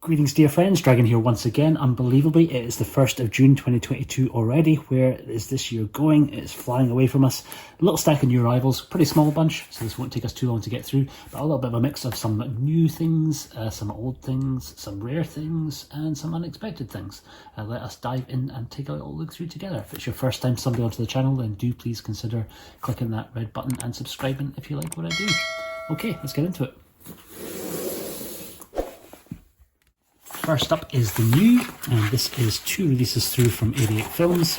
Greetings dear friends, Dragon here once again. Unbelievably, it is the 1st of June 2022 already. Where is this year going? It's flying away from us. A little stack of new arrivals, pretty small bunch, so this won't take us too long to get through, but a little bit of a mix of some new things, some old things, some rare things, and some unexpected things. Let us dive in and take a little look through together. If it's your first time stumbling onto the channel, then do please consider clicking that red button and subscribing if you like what I do. Okay, let's get into it. First up is the new, and this is two releases through from 88 Films,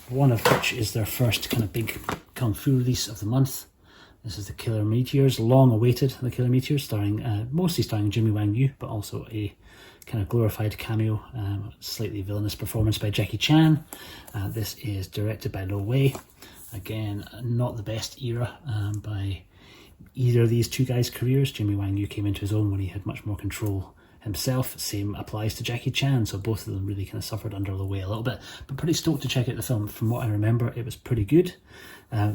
one of which is their first kind of big kung fu release of the month. This is the Killer Meteors, long awaited, the Killer Meteors, mostly starring Jimmy Wang Yu, but also a kind of glorified cameo, slightly villainous performance by Jackie Chan. This is directed by Lo Wei. Again, not the best era by either of these two guys' careers. Jimmy Wang Yu came into his own when he had much more control himself. Same applies to Jackie Chan, so both of them really kind of suffered under Lo Wei a little bit, but pretty stoked to check out the film. From what I remember, it was pretty good.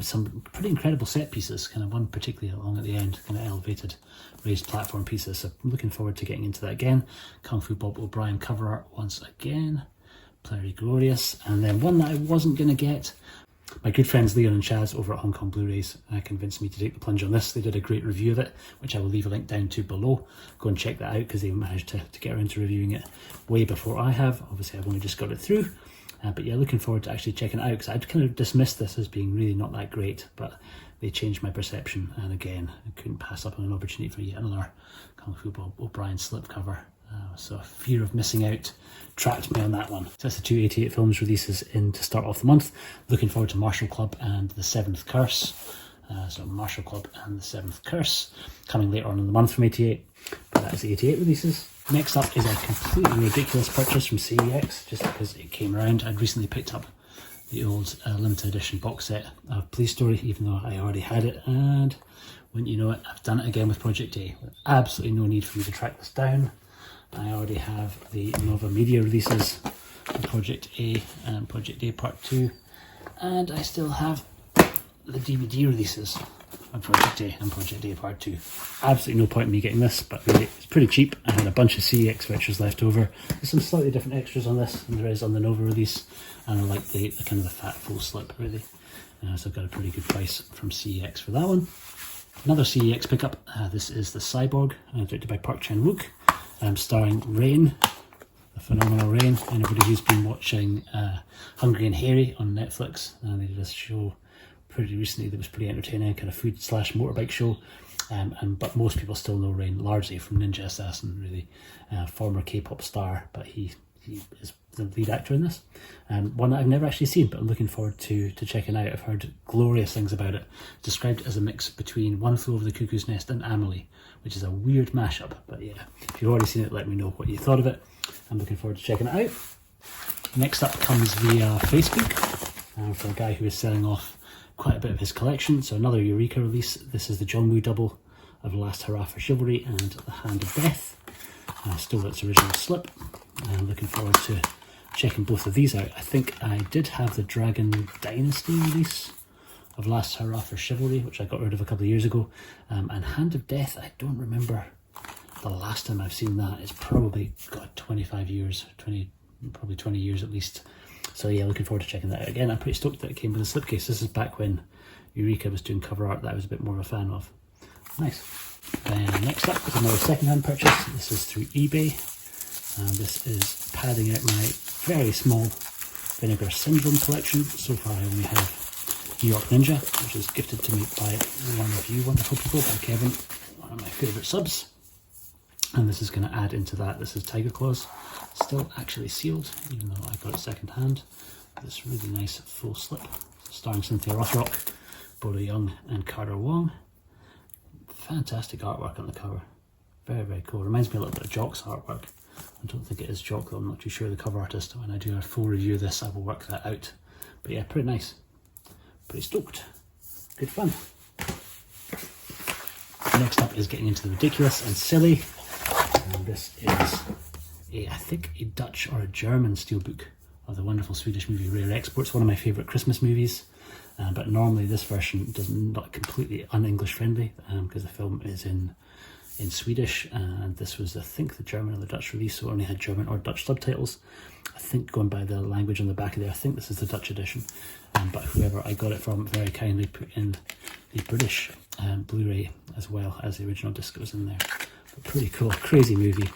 Some pretty incredible set pieces, kind of one particularly along at the end, kind of elevated raised platform pieces, so I'm looking forward to getting into that again. Kung Fu Bob O'Brien cover art once again, very glorious. And then one that I wasn't going to get, my good friends Leon and Chaz over at Hong Kong Blu-rays convinced me to take the plunge on this. They did a great review of it, which I will leave a link down to below. Go and check that out because they managed to get around to reviewing it way before I have. Obviously, I've only just got it through. But yeah, looking forward to actually checking it out because I'd kind of dismissed this as being really not that great, but they changed my perception. And again, I couldn't pass up on an opportunity for yet another Kung Fu Bob O'Brien slipcover. So fear of missing out trapped me on that one. So that's the two 88 Films releases in to start off the month. Looking forward to Martial Club and The Seventh Curse. So Martial Club and The Seventh Curse coming later on in the month from 88. But that is the 88 releases. Next up is a completely ridiculous purchase from CEX, just because it came around. I'd recently picked up the old limited edition box set of Police Story, even though I already had it, and wouldn't you know it, I've done it again with Project A. Absolutely no need for me to track this down. I already have the Nova Media releases of Project A and Project A Part 2, and I still have the DVD releases of Project A and Project A Part 2. Absolutely no point in me getting this, but really it's pretty cheap. I had a bunch of CEX extras left over. There's some slightly different extras on this than there is on the Nova release, and I like the kind of the fat full slip really. So I've got a pretty good price from CEX for that one. Another CEX pickup, this is The Cyborg, directed by Park Chan-wook. Starring Rain, the phenomenal Rain. Anybody who's been watching Hungry and Hairy on Netflix, they did a show pretty recently that was pretty entertaining, kind of food / motorbike show. But most people still know Rain largely from Ninja Assassin, really. Former K-pop star, but he is the lead actor in this. One that I've never actually seen, but I'm looking forward to checking out. I've heard glorious things about it. Described as a mix between One Flew Over the Cuckoo's Nest and Amelie, which is a weird mashup. But yeah, if you've already seen it, let me know what you thought of it. I'm looking forward to checking it out. Next up comes via Facebook for a guy who is selling off quite a bit of his collection. So another Eureka release. This is the John Woo double of The Last Hurrah for Chivalry and The Hand of Death. Still its original slip. I'm looking forward to checking both of these out. I think I did have the Dragon Dynasty release of Last Hurrah for Chivalry, which I got rid of a couple of years ago. And Hand of Death, I don't remember the last time I've seen that. It's probably got 25 years, probably 20 years at least. So yeah, looking forward to checking that out. Again, I'm pretty stoked that it came with a slipcase. This is back when Eureka was doing cover art that I was a bit more of a fan of. Nice. Then next up is another second-hand purchase. This is through eBay. This is padding out my very small Vinegar Syndrome collection. So far I only have New York Ninja, which is gifted to me by one of you wonderful people, by Kevin, one of my favourite subs. And this is going to add into that. This is Tiger Claws, still actually sealed, even though I got it second hand. This really nice full slip, starring Cynthia Rothrock, Bodo Young and Carter Wong. Fantastic artwork on the cover. Very, very cool. Reminds me a little bit of Jock's artwork. I don't think it is Jock though, I'm not too sure, the cover artist. When I do a full review of this, I will work that out. But yeah, pretty nice. Pretty stoked. Good fun. Next up is getting into the ridiculous and silly. And this is, I think, a Dutch or a German steelbook of the wonderful Swedish movie Rare Exports, one of my favourite Christmas movies. But normally this version does not completely un-English friendly because the film is in in Swedish, and this was, I think, the German or the Dutch release, so it only had German or Dutch subtitles. I think, going by the language on the back of there, I think this is the Dutch edition, but whoever I got it from very kindly put in the British Blu-ray as well as the original disc that was in there. But pretty cool, crazy movie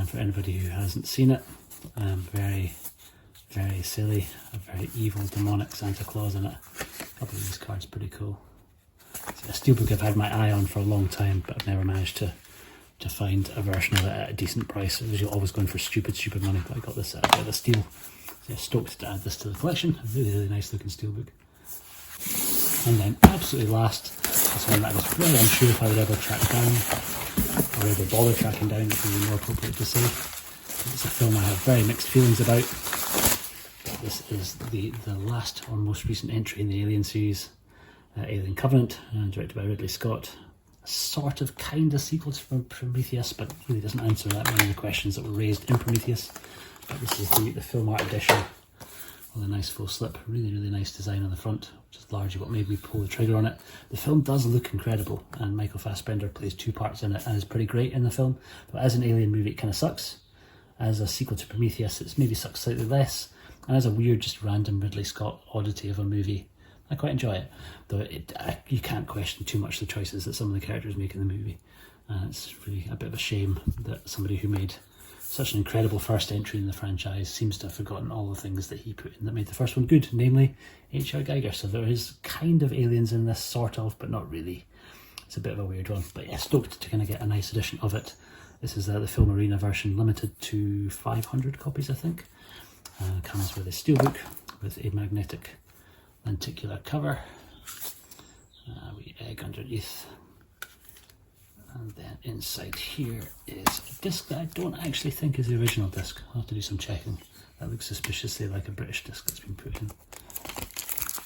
for anybody who hasn't seen it. Very, very silly, a very evil, demonic Santa Claus in it. A couple of these cards, pretty cool. It's a steelbook I've had my eye on for a long time, but I've never managed to find a version of it at a decent price. I was always going for stupid money, but I got this at a bit of a steal. So yeah, stoked to add this to the collection. A really, really nice looking steelbook. And then absolutely last, this one that I was very unsure if I would ever track down, or ever bother tracking down, it would be more appropriate to say. It's a film I have very mixed feelings about. This is the last or most recent entry in the Alien series, Alien Covenant, directed by Ridley Scott. A sort of kind of sequel to Prometheus, but really doesn't answer that many of the questions that were raised in Prometheus. But this is the film art edition with a nice full slip. Really, really nice design on the front, which is largely what made me pull the trigger on it. The film does look incredible, and Michael Fassbender plays 2 parts in it and is pretty great in the film. But as an Alien movie, it kind of sucks. As a sequel to Prometheus, it's maybe sucks slightly less. And as a weird, just random Ridley Scott oddity of a movie, I quite enjoy it. Though you can't question too much the choices that some of the characters make in the movie. It's really a bit of a shame that somebody who made such an incredible first entry in the franchise seems to have forgotten all the things that he put in that made the first one good, namely H.R. Geiger. So there is kind of aliens in this, sort of, but not really. It's a bit of a weird one. But yeah, stoked to kind of get a nice edition of it. This is the Film Arena version, limited to 500 copies, I think. Comes with a steelbook with a magnetic lenticular cover. We egg underneath. And then inside here is a disc that I don't actually think is the original disc. I'll have to do some checking. That looks suspiciously like a British disc that's been put in.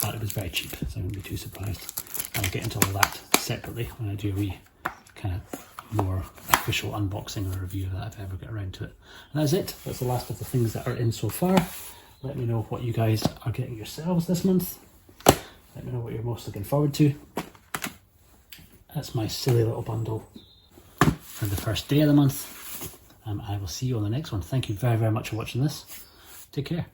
But it was very cheap, so I wouldn't be too surprised. I'll get into all that separately when I do a wee kind of more official unboxing or review of that if I ever get around to it. And that's it. That's the last of the things that are in so far. Let me know what you guys are getting yourselves this month. Let me know what you're most looking forward to. That's my silly little bundle for the first day of the month. I will see you on the next one. Thank you very, very much for watching this. Take care.